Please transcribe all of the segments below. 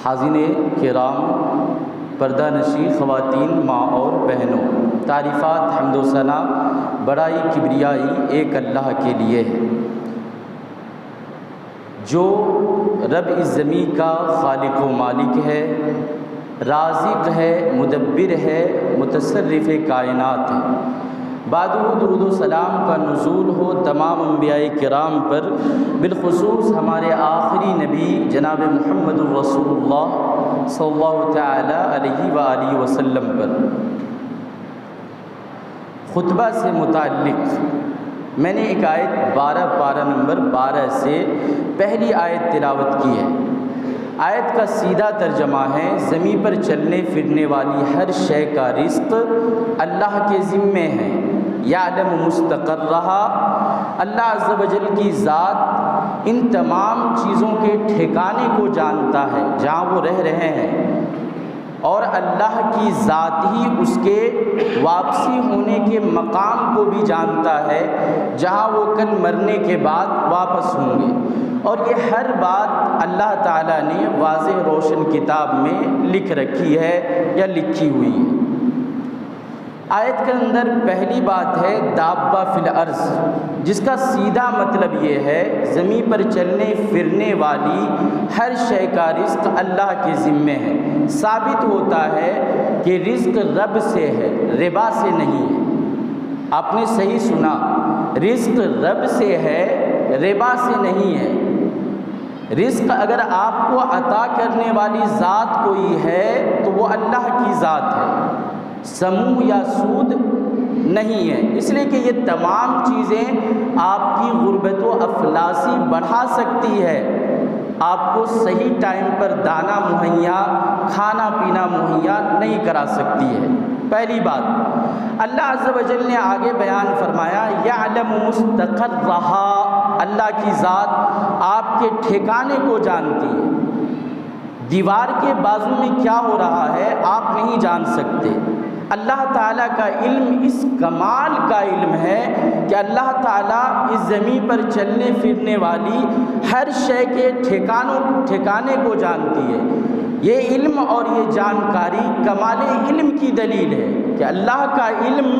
حاضرین کرام، پردہ نشین خواتین، ماں اور بہنوں، تعریفات حمد و ثنا بڑائی کبریائی ایک اللہ کے لیے ہے جو رب اس زمین کا خالق و مالک ہے، رازق ہے، مدبر ہے، متصرف کائنات ہے۔ بعد درود و سلام کا نزول ہو تمام انبیاء کرام پر، بالخصوص ہمارے آخری نبی جناب محمد الرسول اللہ صلی اللہ تعالی علیہ وآلہ وسلم پر۔ خطبہ سے متعلق میں نے ایک آیت پارہ نمبر 12 سے پہلی آیت تلاوت کی ہے۔ آیت کا سیدھا ترجمہ ہے، زمین پر چلنے پھرنے والی ہر شے کا رزق اللہ کے ذمے ہے۔ یعلم مستقرہا، اللہ عز و جل کی ذات ان تمام چیزوں کے ٹھکانے کو جانتا ہے جہاں وہ رہ رہے ہیں، اور اللہ کی ذات ہی اس کے واپسی ہونے کے مقام کو بھی جانتا ہے جہاں وہ کل مرنے کے بعد واپس ہوں گے، اور یہ ہر بات اللہ تعالیٰ نے واضح روشن کتاب میں لکھ رکھی ہے یا لکھی ہوئی ہے۔ آیت کے اندر پہلی بات ہے دابہ فی الارض، جس کا سیدھا مطلب یہ ہے زمین پر چلنے پھرنے والی ہر شے کا رزق اللہ کے ذمے ہے۔ ثابت ہوتا ہے کہ رزق رب سے ہے، ربا سے نہیں ہے۔ آپ نے صحیح سنا، رزق رب سے ہے، ربا سے نہیں ہے۔ رزق اگر آپ کو عطا کرنے والی ذات کوئی ہے تو وہ اللہ کی ذات ہے، سمو یا سود نہیں ہے، اس لیے کہ یہ تمام چیزیں آپ کی غربت و افلاسی بڑھا سکتی ہے، آپ کو صحیح ٹائم پر دانہ مہیا، کھانا پینا مہیا نہیں کرا سکتی ہے۔ پہلی بات، اللہ عز و جل نے آگے بیان فرمایا یعلم مستقرہا، اللہ کی ذات آپ کے ٹھکانے کو جانتی ہے۔ دیوار کے بازو میں کیا ہو رہا ہے آپ نہیں جان سکتے۔ اللہ تعالیٰ کا علم اس کمال کا علم ہے کہ اللہ تعالیٰ اس زمین پر چلنے پھرنے والی ہر شے کے ٹھکانے کو جانتی ہے۔ یہ علم اور یہ جانکاری کمال علم کی دلیل ہے کہ اللہ کا علم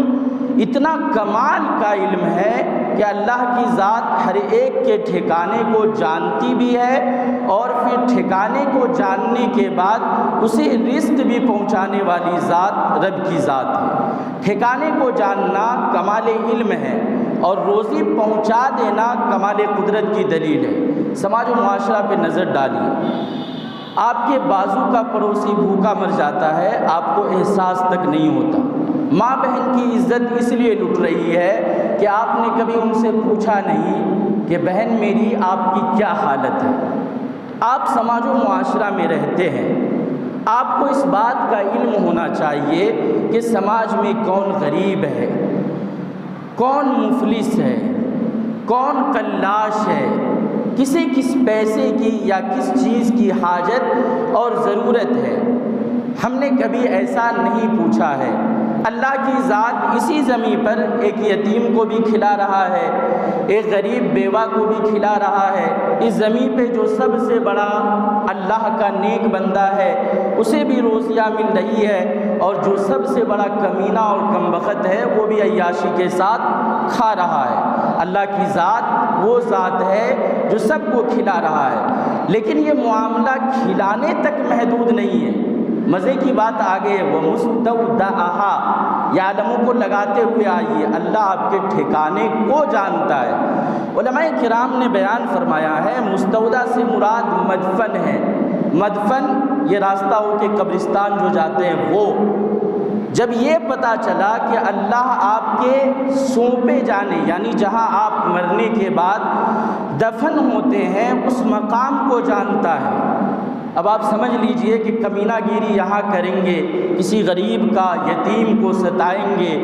اتنا کمال کا علم ہے کہ اللہ کی ذات ہر ایک کے ٹھکانے کو جانتی بھی ہے، اور پھر ٹھکانے کو جاننے کے بعد اسے رزق بھی پہنچانے والی ذات رب کی ذات ہے۔ ٹھکانے کو جاننا کمال علم ہے، اور روزی پہنچا دینا کمال قدرت کی دلیل ہے۔ سماج و معاشرہ پہ نظر ڈالیے، آپ کے بازو کا پڑوسی بھوکا مر جاتا ہے، آپ کو احساس تک نہیں ہوتا۔ ماں بہن کی عزت اس لیے لٹ رہی ہے کہ آپ نے کبھی ان سے پوچھا نہیں کہ بہن میری آپ کی کیا حالت ہے۔ آپ سماج و معاشرہ میں رہتے ہیں، آپ کو اس بات کا علم ہونا چاہیے کہ سماج میں کون غریب ہے، کون مفلس ہے، کون قلاش ہے، کسے کس پیسے کی یا کس چیز کی حاجت اور ضرورت ہے۔ ہم نے کبھی ایسا نہیں پوچھا ہے۔ اللہ کی ذات اسی زمین پر ایک یتیم کو بھی کھلا رہا ہے، ایک غریب بیوہ کو بھی کھلا رہا ہے۔ اس زمین پہ جو سب سے بڑا اللہ کا نیک بندہ ہے اسے بھی روزیاں مل رہی ہے، اور جو سب سے بڑا کمینہ اور کمبخت ہے وہ بھی عیاشی کے ساتھ کھا رہا ہے۔ اللہ کی ذات وہ ذات ہے جو سب کو کھلا رہا ہے، لیکن یہ معاملہ کھلانے تک محدود نہیں ہے۔ مزے کی بات آگے ہے، وہ مستودعہا، یعلموں کو لگاتے ہوئے آئیے، اللہ آپ کے ٹھکانے کو جانتا ہے۔ علماء کرام نے بیان فرمایا ہے مستودع سے مراد مدفن ہے۔ مدفن یہ راستہ ہو کے قبرستان جو جاتے ہیں وہ، جب یہ پتہ چلا کہ اللہ آپ کے سونپے جانے یعنی جہاں آپ مرنے کے بعد دفن ہوتے ہیں اس مقام کو جانتا ہے، اب آپ سمجھ لیجئے کہ کمینہ گیری یہاں کریں گے، کسی غریب کا یتیم کو ستائیں گے،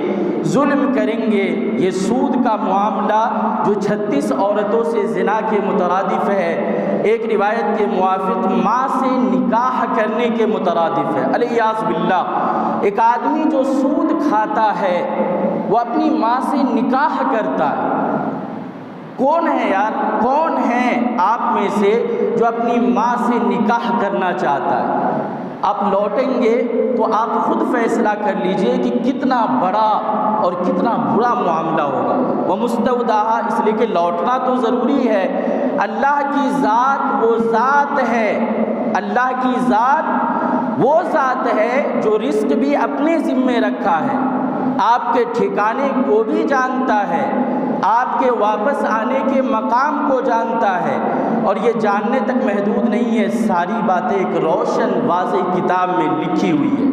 ظلم کریں گے، یہ سود کا معاملہ جو 36 عورتوں سے زنا کے مترادف ہے، ایک روایت کے موافق ماں سے نکاح کرنے کے مترادف ہے، الیاذ باللہ۔ ایک آدمی جو سود کھاتا ہے وہ اپنی ماں سے نکاح کرتا ہے، کون ہے یار، کون ہے آپ میں سے جو اپنی ماں سے نکاح کرنا چاہتا ہے؟ آپ لوٹیں گے تو آپ خود فیصلہ کر لیجئے کہ کتنا بڑا اور کتنا برا معاملہ ہوگا۔ وہ مستودعہ اس لیے کہ لوٹنا تو ضروری ہے۔ اللہ کی ذات وہ ذات ہے، اللہ کی ذات وہ ذات ہے جو رزق بھی اپنے ذمے رکھا ہے، آپ کے ٹھکانے کو بھی جانتا ہے، آپ کے واپس آنے کے مقام کو جانتا ہے، اور یہ جاننے تک محدود نہیں ہے، ساری باتیں ایک روشن واضح کتاب میں لکھی ہوئی ہے۔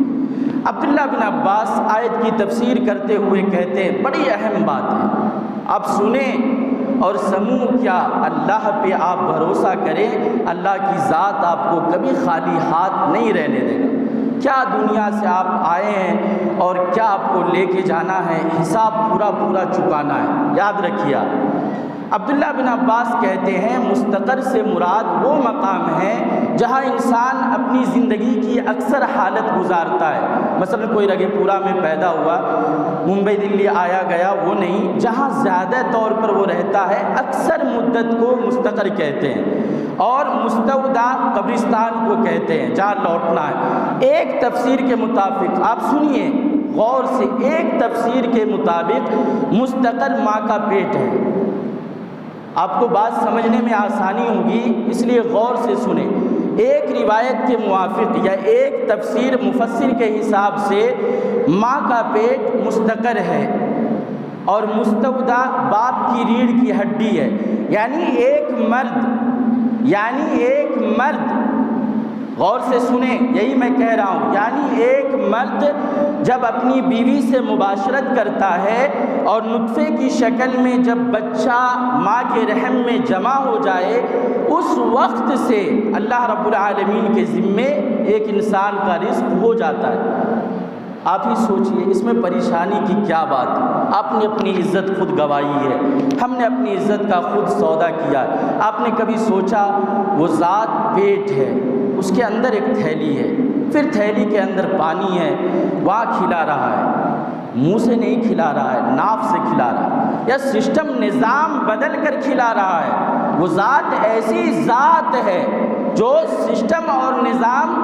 عبداللہ بن عباس آیت کی تفسیر کرتے ہوئے کہتے ہیں بڑی اہم بات ہے، آپ سنیں اور سمو کیا، اللہ پہ آپ بھروسہ کریں، اللہ کی ذات آپ کو کبھی خالی ہاتھ نہیں رہنے دے گا۔ کیا دنیا سے آپ آئے ہیں اور کیا آپ کو لے کے جانا ہے، حساب پورا پورا چکانا ہے، یاد رکھیے۔ عبداللہ بن عباس کہتے ہیں مستقر سے مراد وہ مقام ہے جہاں انسان اپنی زندگی کی اکثر حالت گزارتا ہے، مثلا کوئی رگے پورا میں پیدا ہوا، ممبئی دلی آیا گیا، وہ نہیں، جہاں زیادہ طور پر وہ رہتا ہے اکثر مدت کو مستقر کہتے ہیں، اور مستودع قبرستان کو کہتے ہیں جہاں لوٹنا ہے۔ ایک تفسیر کے مطابق آپ سنیے غور سے، ایک تفسیر کے مطابق مستقر ماں کا پیٹ ہے۔ آپ کو بات سمجھنے میں آسانی ہوگی اس لیے غور سے سنیں۔ ایک روایت کے موافق یا ایک تفسیر مفسر کے حساب سے ماں کا پیٹ مستقر ہے اور مستودع باپ کی ریڑھ کی ہڈی ہے، یعنی ایک مرد غور سے سنیں، یہی میں کہہ رہا ہوں، یعنی ایک مرد جب اپنی بیوی سے مباشرت کرتا ہے اور نطفے کی شکل میں جب بچہ ماں کے رحم میں جمع ہو جائے، اس وقت سے اللہ رب العالمین کے ذمے ایک انسان کا رزق ہو جاتا ہے۔ آپ ہی سوچئے اس میں پریشانی کی کیا بات ہے؟ آپ نے اپنی عزت خود گوائی ہے، ہم نے اپنی عزت کا خود سودا کیا ہے۔ آپ نے کبھی سوچا وہ ذات پیٹ ہے، اس کے اندر ایک تھیلی ہے، پھر تھیلی کے اندر پانی ہے، وہاں کھلا رہا ہے، منہ سے نہیں کھلا رہا ہے، ناف سے کھلا رہا ہے، یا سسٹم نظام بدل کر کھلا رہا ہے؟ وہ ذات ایسی ذات ہے جو سسٹم اور نظام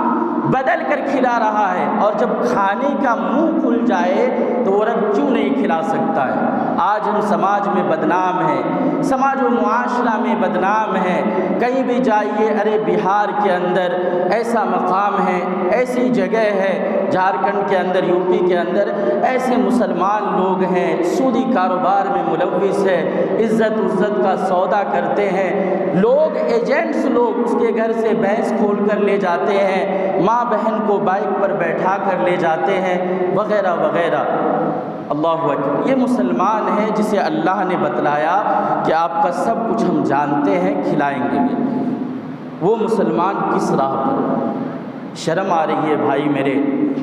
بدل کر کھلا رہا ہے، اور جب کھانے کا منہ کھل جائے تو وہ رب کیوں نہیں کھلا سکتا ہے؟ آج ہم سماج میں بدنام ہیں، سماج و معاشرہ میں بدنام ہیں، کہیں بھی جائیے، ارے بہار کے اندر ایسا مقام ہے، ایسی جگہ ہے، جھارکھنڈ کے اندر، یو پی کے اندر ایسے مسلمان لوگ ہیں، سودی کاروبار میں ملوث ہے، عزت کا سودا کرتے ہیں، لوگ ایجنٹس لوگ اس کے گھر سے بھینس کھول کر لے جاتے ہیں، ماں بہن کو بائک پر بیٹھا کر لے جاتے ہیں، وغیرہ وغیرہ۔ اللہ اکبر، یہ مسلمان ہے جسے اللہ نے بتلایا کہ آپ کا سب کچھ ہم جانتے ہیں، کھلائیں گے بھی۔ وہ مسلمان کس راہ پر؟ شرم آ رہی ہے بھائی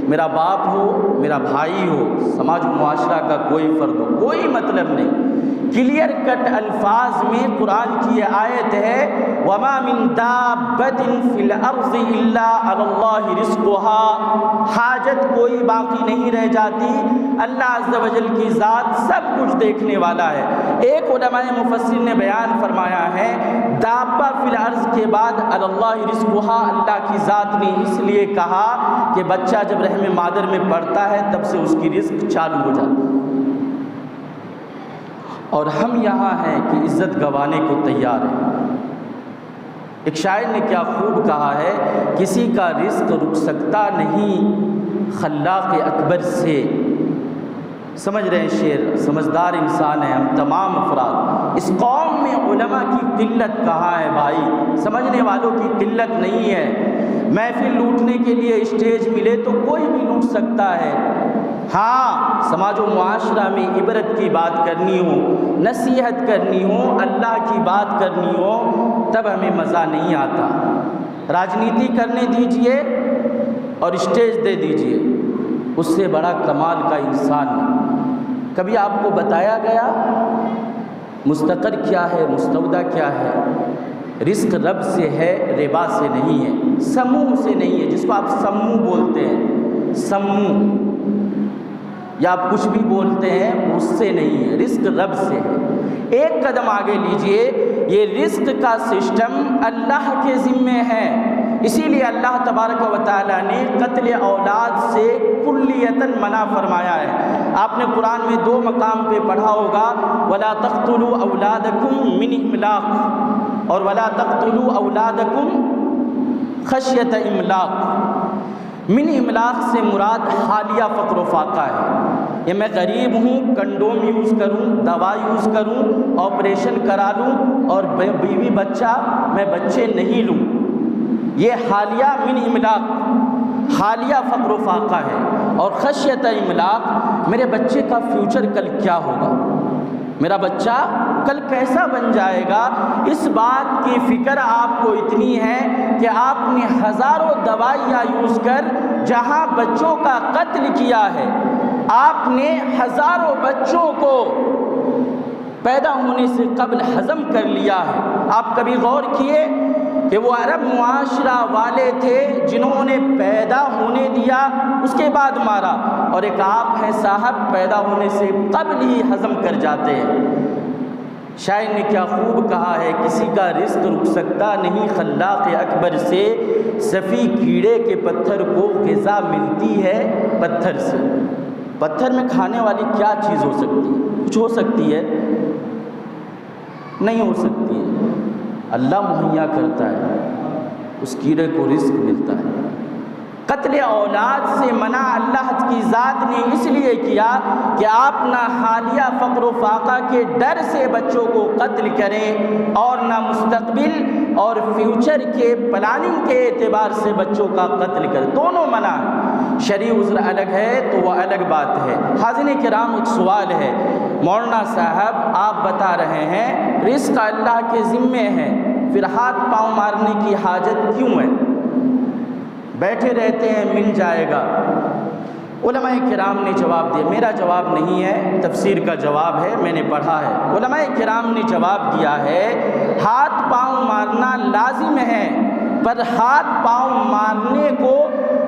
میرا باپ ہو، میرا بھائی ہو، سماج و معاشرہ کا کوئی فرد ہو، کوئی مطلب نہیں، کلیئر کٹ الفاظ میں قرآن کی یہ آیت ہے وَمَا مِن دَابَّةٍ فِي الْأَرْضِ إِلَّا عَلَى اللَّهِ رِزْقُهَا، حاجت کوئی باقی نہیں رہ جاتی، اللہ عز و جل کی ذات سب کچھ دیکھنے والا ہے۔ ایک علماء مفسر نے بیان فرمایا ہے دابہ فی الارض کے بعد علی اللہ رزقها، اللہ کی ذات نے اس لیے کہا کہ بچہ جب رحم مادر میں پڑتا ہے تب سے اس کی رزق چالو ہو جاتی ہے، اور ہم یہاں ہیں کہ عزت گوانے کو تیار ہیں۔ ایک شاعر نے کیا خوب کہا ہے، کسی کا رزق رک سکتا نہیں خلاق اکبر سے۔ سمجھ رہے ہیں شعر، سمجھدار انسان ہیں ہم تمام افراد۔ اس قوم میں علماء کی قلت کہاں ہے بھائی؟ سمجھنے والوں کی قلت نہیں ہے۔ محفل لوٹنے کے لیے اسٹیج ملے تو کوئی بھی لوٹ سکتا ہے، ہاں سماج و معاشرہ میں عبرت کی بات کرنی ہو، نصیحت کرنی ہو، اللہ کی بات کرنی ہو، تب ہمیں مزہ نہیں آتا۔ راجنیتی کرنے دیجئے اور اسٹیج دے دیجئے، اس سے بڑا کمال کا انسان نہیں۔ کبھی آپ کو بتایا گیا مستقر کیا ہے، مستودع کیا ہے؟ رزق رب سے ہے، ربا سے نہیں ہے، سمو سے نہیں ہے، جس کو آپ سمو بولتے ہیں، سمو یا آپ کچھ بھی بولتے ہیں، اس سے نہیں ہے، رزق رب سے ہے۔ ایک قدم آگے لیجئے، یہ رزق کا سسٹم اللہ کے ذمے ہے۔ اسی لیے اللہ تبارک و تعالیٰ نے قتل اولاد سے کلیتاً منع فرمایا ہے۔ آپ نے قرآن میں 2 مقام پہ پڑھا ہوگا، وَلَا تَقْتُلُوا أَوْلَادَكُمْ مِنْ إِمْلَاقٍ اور وَلَا تَقْتُلُوا أَوْلَادَكُمْ خَشْيَةَ إِمْلَاقٍ۔ من املاق سے مراد حالیہ فقر و فاقہ ہے، یہ میں غریب ہوں، کنڈوم یوز کروں، دوا یوز کروں، آپریشن کرا لوں اور بیوی بچہ میں بچے نہیں لوں، یہ حالیہ من املاق، حالیہ فقر و فاقہ ہے۔ اور خشیت املاق، میرے بچے کا فیوچر کل کیا ہوگا، میرا بچہ کل کیسا بن جائے گا، اس بات کی فکر آپ کو اتنی ہے کہ آپ نے ہزاروں دوائیاں یوز کر جہاں بچوں کا قتل کیا ہے، آپ نے ہزاروں بچوں کو پیدا ہونے سے قبل ہضم کر لیا ہے۔ آپ کبھی غور کیے کہ وہ عرب معاشرہ والے تھے جنہوں نے پیدا ہونے دیا اس کے بعد مارا، اور ایک آپ ہیں صاحب پیدا ہونے سے قبل ہی ہضم کر جاتے ہیں۔ شاعر نے کیا خوب کہا ہے، کسی کا رزق رک سکتا نہیں خلاق اکبر سے، صفی کیڑے کے پتھر کو غذا ملتی ہے پتھر سے۔ پتھر میں کھانے والی کیا چیز ہو سکتی ہے؟ کچھ ہو سکتی ہے؟ نہیں ہو سکتی ہے۔ اللہ مہیا کرتا ہے، اس کیڑے کو رزق ملتا ہے۔ قتل اولاد سے منع اللہ کی ذات نے اس لیے کیا کہ آپ نہ حالیہ فقر و فاقہ کے ڈر سے بچوں کو قتل کریں اور نہ مستقبل اور فیوچر کے پلاننگ کے اعتبار سے بچوں کا قتل کریں، دونوں منع ہے۔ شرعی عذر الگ ہے تو وہ الگ بات ہے۔ حاضرین کرام، ایک سوال ہے، مولانا صاحب آپ بتا رہے ہیں رزق اللہ کے ذمے ہے، پھر ہاتھ پاؤں مارنے کی حاجت کیوں ہے؟ بیٹھے رہتے ہیں مل جائے گا۔ علماء کرام نے جواب دیا، میرا جواب نہیں ہے، تفسیر کا جواب ہے، میں نے پڑھا ہے۔ علماء کرام نے جواب دیا ہے ہاتھ پاؤں مارنا لازم ہے، پر ہاتھ پاؤں مارنے کو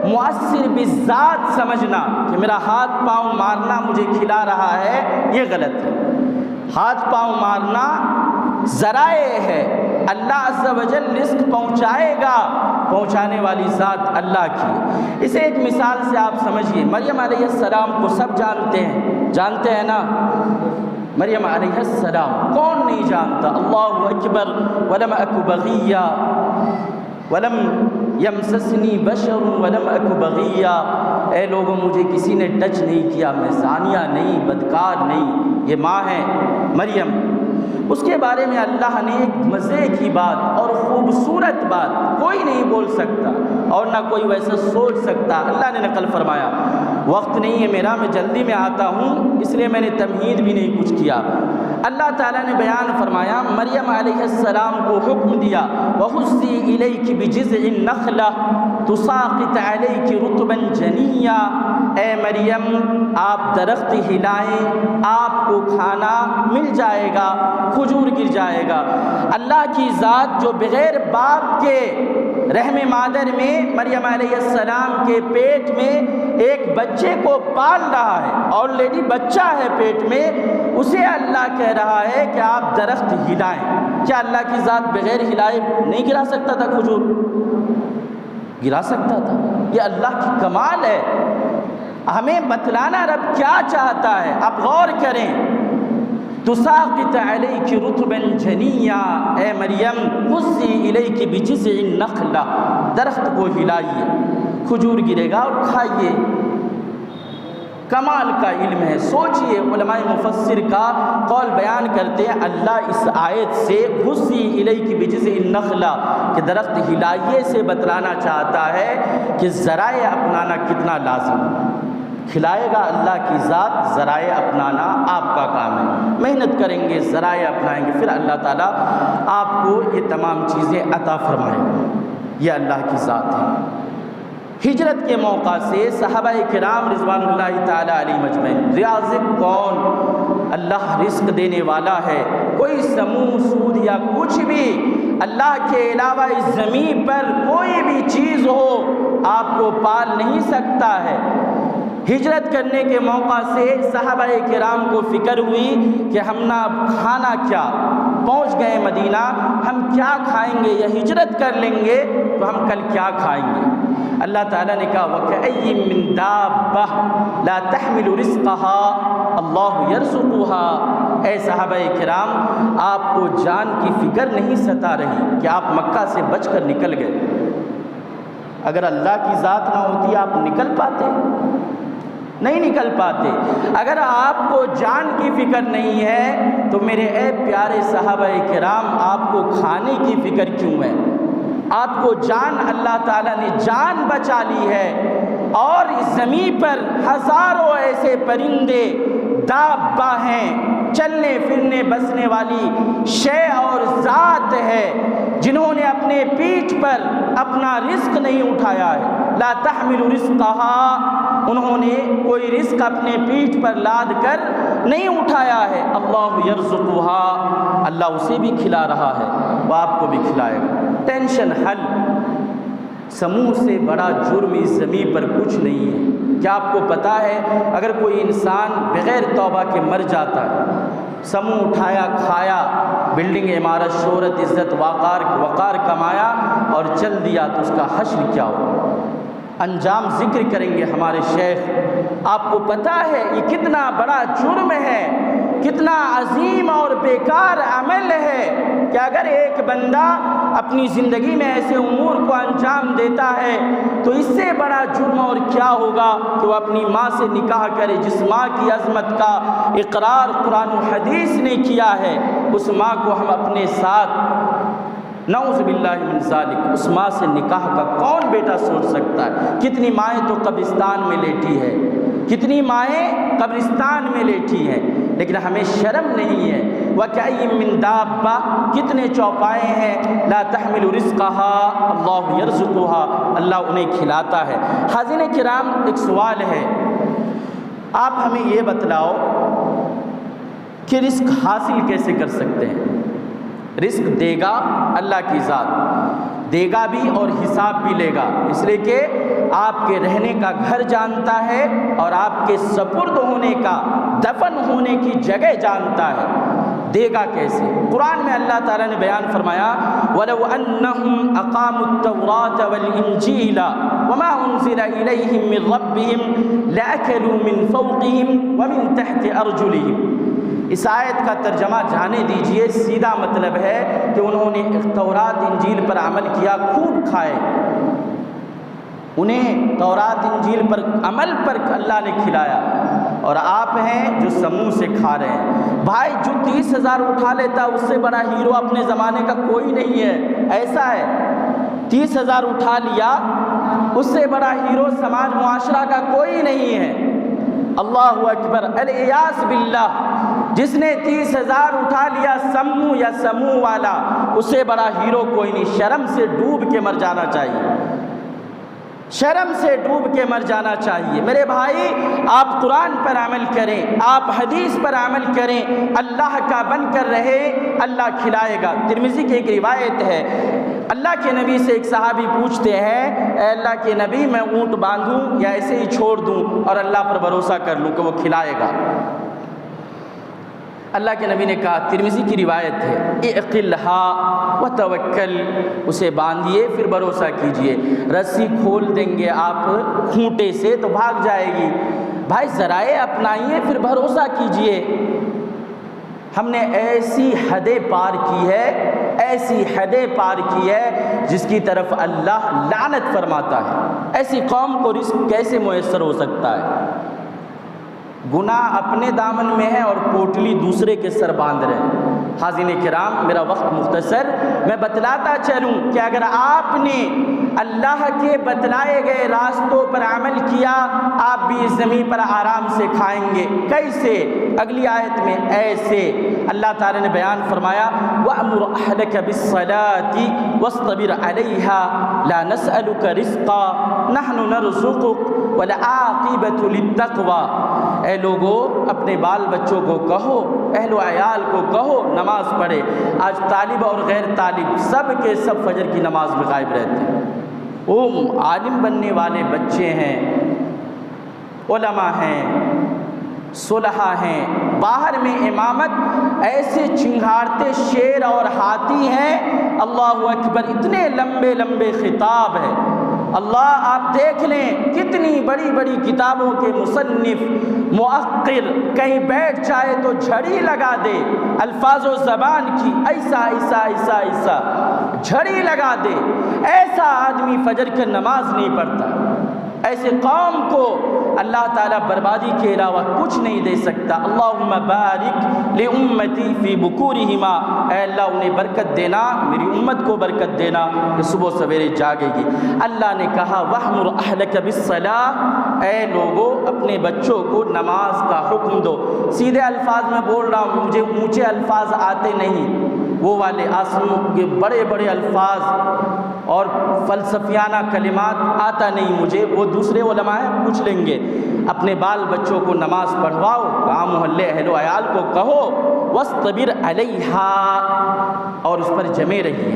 مؤثر بالذات سمجھنا کہ میرا ہاتھ پاؤں مارنا مجھے کھلا رہا ہے، یہ غلط ہے۔ ہاتھ پاؤں مارنا ذرائع ہے، اللہ عز و جل رزق پہنچائے گا، پہنچانے والی ذات اللہ کی۔ اسے ایک مثال سے آپ سمجھیے، مریم علیہ السلام کو سب جانتے ہیں نا؟ مریم علیہ السلام کون نہیں جانتا؟ اللہ اکبر، ولم اک بغیہ ولم یمسسنی بشر ولم اک بغیہ، اے لوگوں مجھے کسی نے ٹچ نہیں کیا، میں زانیہ نہیں، بدکار نہیں۔ یہ ماں ہے مریم، اس کے بارے میں اللہ نے ایک مزے کی بات اور خوبصورت بات کوئی نہیں بول سکتا اور نہ کوئی ویسا سوچ سکتا، اللہ نے نقل فرمایا۔ وقت نہیں ہے میرا، میں جلدی میں آتا ہوں، اس لیے میں نے تمہید بھی نہیں کچھ کیا۔ اللہ تعالیٰ نے بیان فرمایا، مریم علیہ السلام کو حکم دیا وَحُزِّي إِلَيْكِ بِجِذْعِ النَّخْلَةِ تُسَاقِطْ عَلَيْكِ رُطْبًا جَنِيًّا، اے مریم آپ درخت ہلائیں، آپ کو کھانا مل جائے گا، کھجور گر جائے گا۔ اللہ کی ذات جو بغیر باپ کے رحم مادر میں مریم علیہ السلام کے پیٹ میں ایک بچے کو پال رہا ہے، آلریڈی بچہ ہے پیٹ میں، اسے اللہ کہہ رہا ہے کہ آپ درخت ہلائیں۔ کیا اللہ کی ذات بغیر ہلائے نہیں گرا سکتا تھا کھجور؟ گرا سکتا تھا۔ یہ اللہ کی کمال ہے۔ ہمیں بتلانا رب کیا چاہتا ہے، آپ غور کریں۔ تساقط علیک رطبا جنیا، اے مریم حزی الیک بجذع النخلہ، درخت کو ہلائیے، کھجور گرے گا اور کھائیے۔ کمال کا علم ہے۔ سوچئے، علماء مفسر کا قول بیان کرتے ہیں اللہ اس آیت سے حزی الیک بجذع النخلہ کہ درخت ہلائیے سے بتلانا چاہتا ہے کہ ذرائع اپنانا کتنا لازم ہے۔ کھلائے گا اللہ کی ذات، ذرائع اپنانا آپ کا کام ہے۔ محنت کریں گے، ذرائع اپنائیں گے، پھر اللہ تعالیٰ آپ کو یہ تمام چیزیں عطا فرمائے گا۔ یہ اللہ کی ذات ہے۔ ہجرت کے موقع سے صحابہ کرام رضوان اللہ تعالیٰ علیہ مجمعین، رازق کون؟ اللہ رزق دینے والا ہے۔ کوئی سموم سود یا کچھ بھی اللہ کے علاوہ اس زمین پر کوئی بھی چیز ہو آپ کو پال نہیں سکتا ہے۔ ہجرت کرنے کے موقع سے صحابہ کرام کو فکر ہوئی کہ ہم نہ کھانا کیا، پہنچ گئے مدینہ، ہم کیا کھائیں گے، یا ہجرت کر لیں گے تو ہم کل کیا کھائیں گے۔ اللہ تعالیٰ نے کہا وَكَأَيٍّ مِّن دَابَّةٍ لَا تَحْمِلُ رِزْقَهَا اللَّهُ يَرْزُقُهَا۔ اے صحابہ کرام، آپ کو جان کی فکر نہیں ستا رہی کہ آپ مکہ سے بچ کر نکل گئے؟ اگر اللہ کی ذات نہ ہوتی آپ نکل پاتے؟ نہیں نکل پاتے۔ اگر آپ کو جان کی فکر نہیں ہے تو میرے اے پیارے صحابہ کرام، آپ کو کھانے کی فکر کیوں ہے؟ آپ کو جان، اللہ تعالیٰ نے جان بچا لی ہے، اور اس زمین پر ہزاروں ایسے پرندے دابہ ہیں، چلنے پھرنے بسنے والی شے اور ذات ہے جنہوں نے اپنے پیٹھ پر اپنا رزق نہیں اٹھایا ہے۔ لا تحمل رزقها، انہوں نے کوئی رزق اپنے پیٹھ پر لاد کر نہیں اٹھایا ہے۔ اللہ یرزقها، اللہ اسے بھی کھلا رہا ہے، وہ آپ کو بھی کھلائے گا۔ ٹینشن حل۔ سموہ سے بڑا جرم اس زمین پر کچھ نہیں ہے۔ کیا آپ کو پتہ ہے اگر کوئی انسان بغیر توبہ کے مر جاتا ہے، سموہ اٹھایا، کھایا، بلڈنگ، عمارت، شہرت، عزت، وقار کمایا اور چل دیا، تو اس کا حشر کیا ہو؟ انجام ذکر کریں گے ہمارے شیخ۔ آپ کو پتہ ہے یہ کتنا بڑا جرم ہے، کتنا عظیم اور بیکار عمل ہے کہ اگر ایک بندہ اپنی زندگی میں ایسے امور کو انجام دیتا ہے تو اس سے بڑا جرم اور کیا ہوگا کہ وہ اپنی ماں سے نکاح کرے، جس ماں کی عظمت کا اقرار قرآن و حدیث نے کیا ہے، اس ماں کو ہم اپنے ساتھ، نعوذ باللہ من ذالک، اس ماں سے نکاح کا کون بیٹا سوچ سکتا ہے؟ کتنی مائیں تو قبرستان میں لیٹی ہے، کتنی مائیں قبرستان میں لیٹی ہیں، لیکن ہمیں شرم نہیں ہے۔ وَكَأَيٍّ مِّن دَابَّةٍ، کتنے چوپائے ہیں، لا تحمل رزقها اللہ یرزقها، اللہ انہیں کھلاتا ہے۔ حاضرین کرام، ایک سوال ہے، آپ ہمیں یہ بتلاؤ کہ رزق حاصل کیسے کر سکتے ہیں؟ رزق دے گا اللہ کی ذات، دے گا بھی اور حساب بھی لے گا، اس لیے کہ آپ کے رہنے کا گھر جانتا ہے اور آپ کے سپرد ہونے کا، دفن ہونے کی جگہ جانتا ہے۔ دے گا کیسے؟ قرآن میں اللہ تعالیٰ نے بیان فرمایا وَلَوْ أَنَّهُمْ أَقَامُوا التَّوْرَاةَ وَالْإِنْجِيلَ وَمَا أُنزِلَ إِلَيْهِمْ مِنْ رَبِّهِمْ لَأَكَلُوا مِنْ فَوْقِهِمْ وَمِنْ تَحْتِ أَرْجُلِهِمْ۔ اس آیت کا ترجمہ جانے دیجئے، سیدھا مطلب ہے کہ انہوں نے تورات انجیل پر عمل کیا، خوب کھائے، انہیں تورات انجیل پر عمل پر اللہ نے کھلایا، اور آپ ہیں جو سموہ سے کھا رہے ہیں۔ بھائی جو 30,000 اٹھا لیتا اس سے بڑا ہیرو اپنے زمانے کا کوئی نہیں ہے، ایسا ہے 30,000 اٹھا لیا، اس سے بڑا ہیرو سماج معاشرہ کا کوئی نہیں ہے۔ اللہ اکبر، الیاس باللہ، جس نے 30,000 اٹھا لیا سموہ یا سموہ والا، اس سے بڑا ہیرو کوئی نہیں۔ شرم سے ڈوب کے مر جانا چاہیے، شرم سے ڈوب کے مر جانا چاہیے۔ میرے بھائی، آپ قرآن پر عمل کریں، آپ حدیث پر عمل کریں، اللہ کا بن کر رہے، اللہ کھلائے گا۔ ترمذی کی ایک روایت ہے، اللہ کے نبی سے ایک صحابی پوچھتے ہیں، اے اللہ کے نبی، میں اونٹ باندھوں یا ایسے ہی چھوڑ دوں اور اللہ پر بھروسہ کر لوں کہ وہ کھلائے گا؟ اللہ کے نبی نے کہا، ترمذی کی روایت ہے، اعقلھا وتوکل، اسے باندھیے پھر بھروسہ کیجئے۔ رسی کھول دیں گے آپ کھونٹے سے تو بھاگ جائے گی۔ بھائی ذرائع اپنائیے پھر بھروسہ کیجئے۔ ہم نے ایسی حدیں پار کی ہے، ایسی حدیں پار کی ہے جس کی طرف اللہ لعنت فرماتا ہے۔ ایسی قوم کو رزق کیسے میسر ہو سکتا ہے؟ گناہ اپنے دامن میں ہے اور پوٹلی دوسرے کے سر باندھ رہے ہیں۔ حاضرین کرام، میرا وقت مختصر، میں بتلاتا چلوں کہ اگر آپ نے اللہ کے بتلائے گئے راستوں پر عمل کیا، آپ بھی اس زمین پر آرام سے کھائیں گے۔ کیسے؟ اگلی آیت میں ایسے اللہ تعالی نے بیان فرمایا وَأْمُرْ أَهْلَكَ بِالصَّلَاةِ وَاصْطَبِرْ عَلَيْهَا لَا نَسْأَلُكَ رِزْقًا نَحْنُ نَرْزُقُكَ وَالْعَاقِبَةُ لِلتَّقْوَىٰ۔ اے لوگو، اپنے بال بچوں کو کہو، اہل و عیال کو کہو نماز پڑھے۔ آج طالب اور غیر طالب سب کے سب فجر کی نماز میں غائب رہتے ہیں۔ وہ عالم بننے والے بچے ہیں، علماء ہیں، صلحاء ہیں، باہر میں امامت ایسے چنگھاڑتے شیر اور ہاتھی ہیں، اللہ اکبر، اتنے لمبے لمبے خطاب ہے۔ اللہ آپ دیکھ لیں کتنی بڑی بڑی کتابوں کے مصنف مؤخر کہیں بیٹھ جائے تو جھڑی لگا دے الفاظ و زبان کی، ایسا ایسا ایسا ایسا جھڑی لگا دے، ایسا آدمی فجر کی نماز نہیں پڑھتا۔ ایسے قوم کو اللہ تعالیٰ بربادی کے علاوہ کچھ نہیں دے سکتا۔ اللہم بارک لامتی فی بکورہما، اے اللہ انہیں برکت دینا، میری امت کو برکت دینا کہ صبح سویرے جاگے گی۔ اللہ نے کہا وَأْمُرْ أَهْلَكَ بِالصَّلَاةِ، اے لوگو اپنے بچوں کو نماز کا حکم دو۔ سیدھے الفاظ میں بول رہا ہوں، مجھے اونچے الفاظ آتے نہیں، وہ والے آسموں کے بڑے بڑے الفاظ اور فلسفیانہ کلمات آتا نہیں مجھے، وہ دوسرے علماء ہیں، پوچھ لیں گے۔ اپنے بال بچوں کو نماز پڑھواؤ، گاؤں محلے اہل و عیال کو کہو وَاصْطَبِرْ عَلَيْهَا، اور اس پر جمے رہیے۔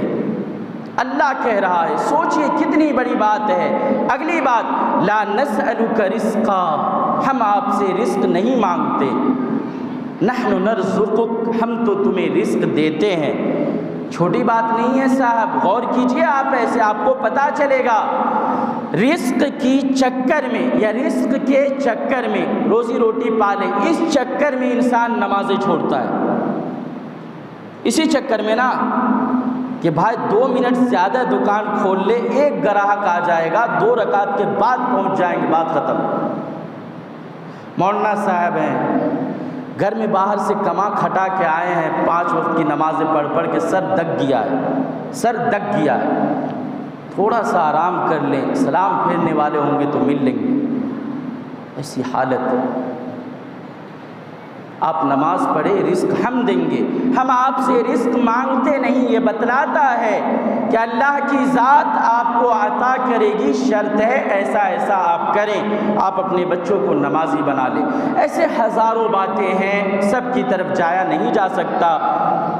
اللہ کہہ رہا ہے، سوچئے کتنی بڑی بات ہے۔ اگلی بات، لَا نَسْأَلُكَ رِزْقًا، ہم آپ سے رزق نہیں مانگتے، نحن نرزقک، ہم تو تمہیں رزق دیتے ہیں۔ چھوٹی بات نہیں ہے صاحب، غور کیجئے آپ، ایسے آپ کو پتہ چلے گا۔ رزق کی چکر میں یا رزق کے چکر میں روزی روٹی پالے، اس چکر میں انسان نمازیں چھوڑتا ہے، اسی چکر میں نا کہ بھائی 2 منٹ زیادہ دکان کھول لے، ایک گراہک آ جائے گا، 2 رکعت کے بعد پہنچ جائیں گے، بات ختم۔ مولانا صاحب ہیں، گھر میں باہر سے کما کھٹا کے آئے ہیں، 5 وقت کی نمازیں پڑھ پڑھ کے سر دک گیا ہے، سر دک گیا ہے، تھوڑا سا آرام کر لیں، سلام پھیرنے والے ہوں گے تو مل لیں گے۔ ایسی حالت، آپ نماز پڑھے، رزق ہم دیں گے، ہم آپ سے رزق مانگتے نہیں۔ یہ بتلاتا ہے کہ اللہ کی ذات آپ کو عطا کرے گی، شرط ہے ایسا ایسا آپ کریں، آپ اپنے بچوں کو نمازی بنا لیں۔ ایسے ہزاروں باتیں ہیں، سب کی طرف جایا نہیں جا سکتا،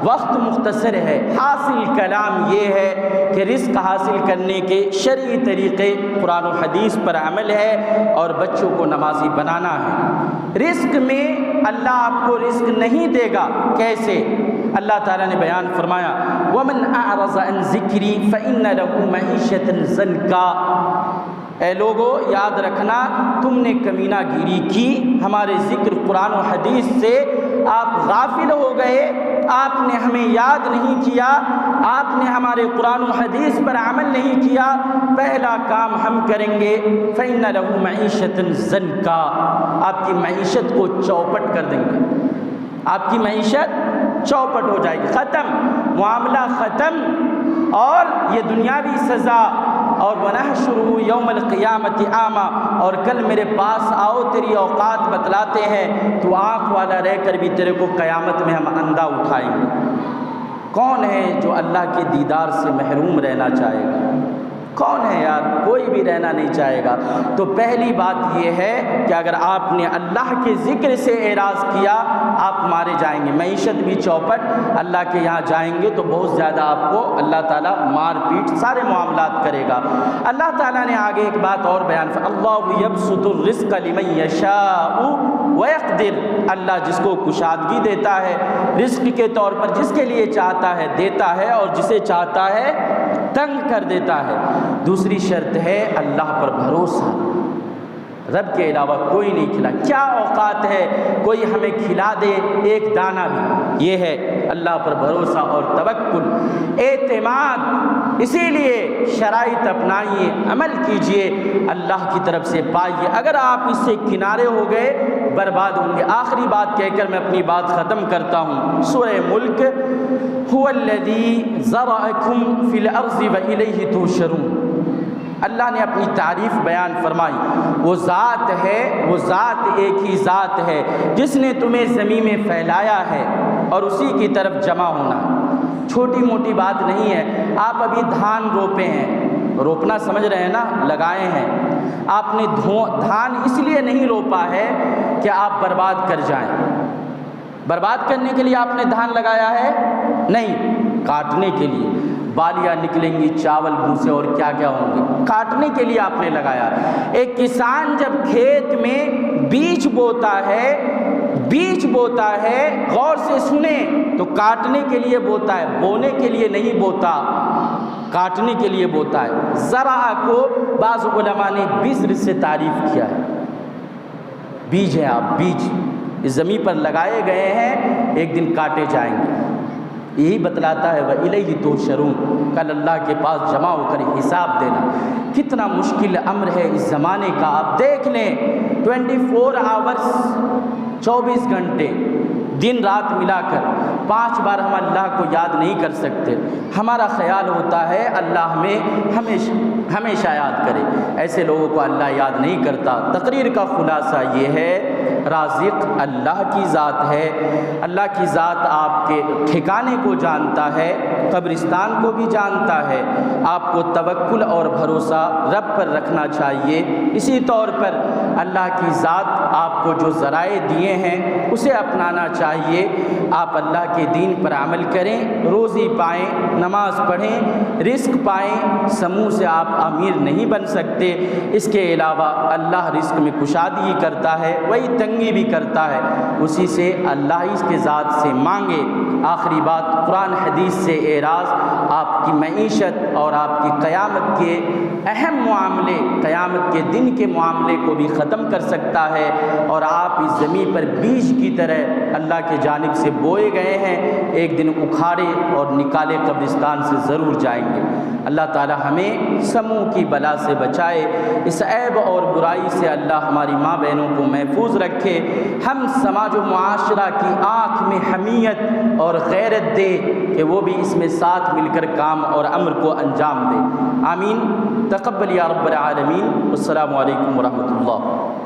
وقت مختصر ہے۔ حاصل کلام یہ ہے کہ رزق حاصل کرنے کے شرعی طریقے قرآن و حدیث پر عمل ہے اور بچوں کو نمازی بنانا ہے۔ رزق میں اللہ آپ کو رزق نہیں دے گا، کیسے؟ اللہ تعالیٰ نے بیان فرمایا وَمَنْ أَعْرَضَ عَنْ ذِكْرِي فَإِنَّ لَهُ مَعِيشَةً ضَنْكًا، اے لوگو یاد رکھنا، تم نے کمینہ گیری کی، ہمارے ذکر قرآن و حدیث سے آپ غافل ہو گئے، آپ نے ہمیں یاد نہیں کیا، آپ نے ہمارے قرآن و حدیث پر عمل نہیں کیا، پہلا کام ہم کریں گے فَإِنَّ لَهُ مَعِيشَةً ضَنْكًا، آپ کی معیشت کو چوپٹ کر دیں گے، آپ کی معیشت چوپٹ ہو جائے گی، ختم، معاملہ ختم، اور یہ دنیاوی سزا، اور وَنَحْشُرُهُ يَوْمَ الْقِيَامَةِ أَعْمَىٰ، اور کل میرے پاس آؤ، تیری اوقات بتلاتے ہیں، تو آنکھ والا رہ کر بھی تیرے کو قیامت میں ہم اندھا اٹھائیں گے۔ کون ہے جو اللہ کے دیدار سے محروم رہنا چاہے گا؟ کون ہے یار؟ کوئی بھی رہنا نہیں چاہے گا۔ تو پہلی بات یہ ہے کہ اگر آپ نے اللہ کے ذکر سے اعراض کیا، آپ مارے جائیں گے، معیشت بھی چوپٹ، اللہ کے یہاں جائیں گے تو بہت زیادہ آپ کو اللہ تعالیٰ مار پیٹ سارے معاملات کرے گا۔ اللہ تعالیٰ نے آگے ایک بات اور بیان فرمائی اللہ یبسط الرزق لمن یشاء ویقدر، اللہ جس کو کشادگی دیتا ہے رزق کے طور پر، جس کے لیے چاہتا ہے دیتا ہے، اور جسے چاہتا ہے تنگ کر دیتا ہے۔ دوسری شرط ہے اللہ پر بھروسہ، رب کے علاوہ کوئی نہیں کھلا۔ کیا اوقات ہے کوئی ہمیں کھلا دے ایک دانہ بھی؟ یہ ہے اللہ پر بھروسہ اور توکل، اعتماد۔ اسی لیے شرائط اپنائیے، عمل کیجئے، اللہ کی طرف سے پائیے۔ اگر آپ اس سے کنارے ہو گئے برباد ہوں گے۔ آخری بات کہہ کر میں اپنی بات ختم کرتا ہوں۔ سورہ ملک، هو الذی ذرأکم فی الارض والیہ تحشرون، اللہ نے اپنی تعریف بیان فرمائی، وہ ذات ہے، وہ ذات ایک ہی ذات ہے جس نے تمہیں زمین میں پھیلایا ہے اور اسی کی طرف جمع ہونا ہے۔ چھوٹی موٹی بات نہیں ہے۔ آپ ابھی دھان روپے ہیں، روپنا سمجھ رہے ہیں نا، لگائے ہیں، آپ نے دھان اس لیے نہیں روپا ہے کہ آپ برباد کر جائیں، برباد کرنے کے لیے آپ نے دھان لگایا ہے نہیں، کاٹنے کے لیے، بالیاں نکلیں گی، چاول بھوسے اور کیا کیا ہوں گے، کاٹنے کے لیے آپ نے لگایا۔ ایک کسان جب کھیت میں بیج بوتا ہے، غور سے سنیں تو کاٹنے کے لیے بوتا ہے، بونے کے لیے نہیں بوتا، کاٹنے کے لیے بوتا ہے۔ زرع کو بعض علماء نے بذر سے تعریف کیا ہے، بیج ہے، آپ بیج اس زمین پر لگائے گئے ہیں، ایک دن کاٹے جائیں گے۔ یہی بتلاتا ہے وَإِلَيْهِ تُحْشَرُونَ، کل اللہ کے پاس جمع ہو کر حساب دینا۔ کتنا مشکل امر ہے اس زمانے کا، آپ دیکھ لیں 24 آورز، 24 گھنٹے دن رات ملا کر 5 بار ہم اللہ کو یاد نہیں کر سکتے۔ ہمارا خیال ہوتا ہے اللہ ہمیں ہمیشہ یاد کرے، ایسے لوگوں کو اللہ یاد نہیں کرتا۔ تقریر کا خلاصہ یہ ہے، رازق اللہ کی ذات ہے، اللہ کی ذات آپ کے ٹھکانے کو جانتا ہے، قبرستان کو بھی جانتا ہے۔ آپ کو توکل اور بھروسہ رب پر رکھنا چاہیے۔ اسی طور پر اللہ کی ذات آپ کو جو ذرائع دیے ہیں اسے اپنانا چاہیے۔ آپ اللہ کے دین پر عمل کریں، روزی پائیں، نماز پڑھیں، رزق پائیں۔ سموہ سے آپ امیر نہیں بن سکتے، اس کے علاوہ اللہ رزق میں کشادگی کرتا ہے، وہی تنگی بھی کرتا ہے، اسی سے اللہ اس کے ذات سے مانگے۔ آخری بات، قرآن حدیث سے اعراض آپ کی معیشت اور آپ کی قیامت کے اہم معاملے، قیامت کے دن کے معاملے کو بھی ختم کر سکتا ہے، اور آپ اس زمین پر بیج کی طرح اللہ کی جانب سے بوئے گئے ہیں، ایک دن اکھاڑے اور نکالے قبرستان سے ضرور جائیں گے۔ اللہ تعالی ہمیں سموہ کی بلا سے بچائے، اس عیب اور برائی سے اللہ ہماری ماں بہنوں کو محفوظ رکھے، ہم سماج و معاشرہ کی آنکھ میں حمیت اور غیرت دے کہ وہ بھی اس میں ساتھ مل کر کام اور امر کو انجام دے۔ آمین۔ تقبل یا رب العالمین۔ السلام علیکم ورحمۃ اللہ۔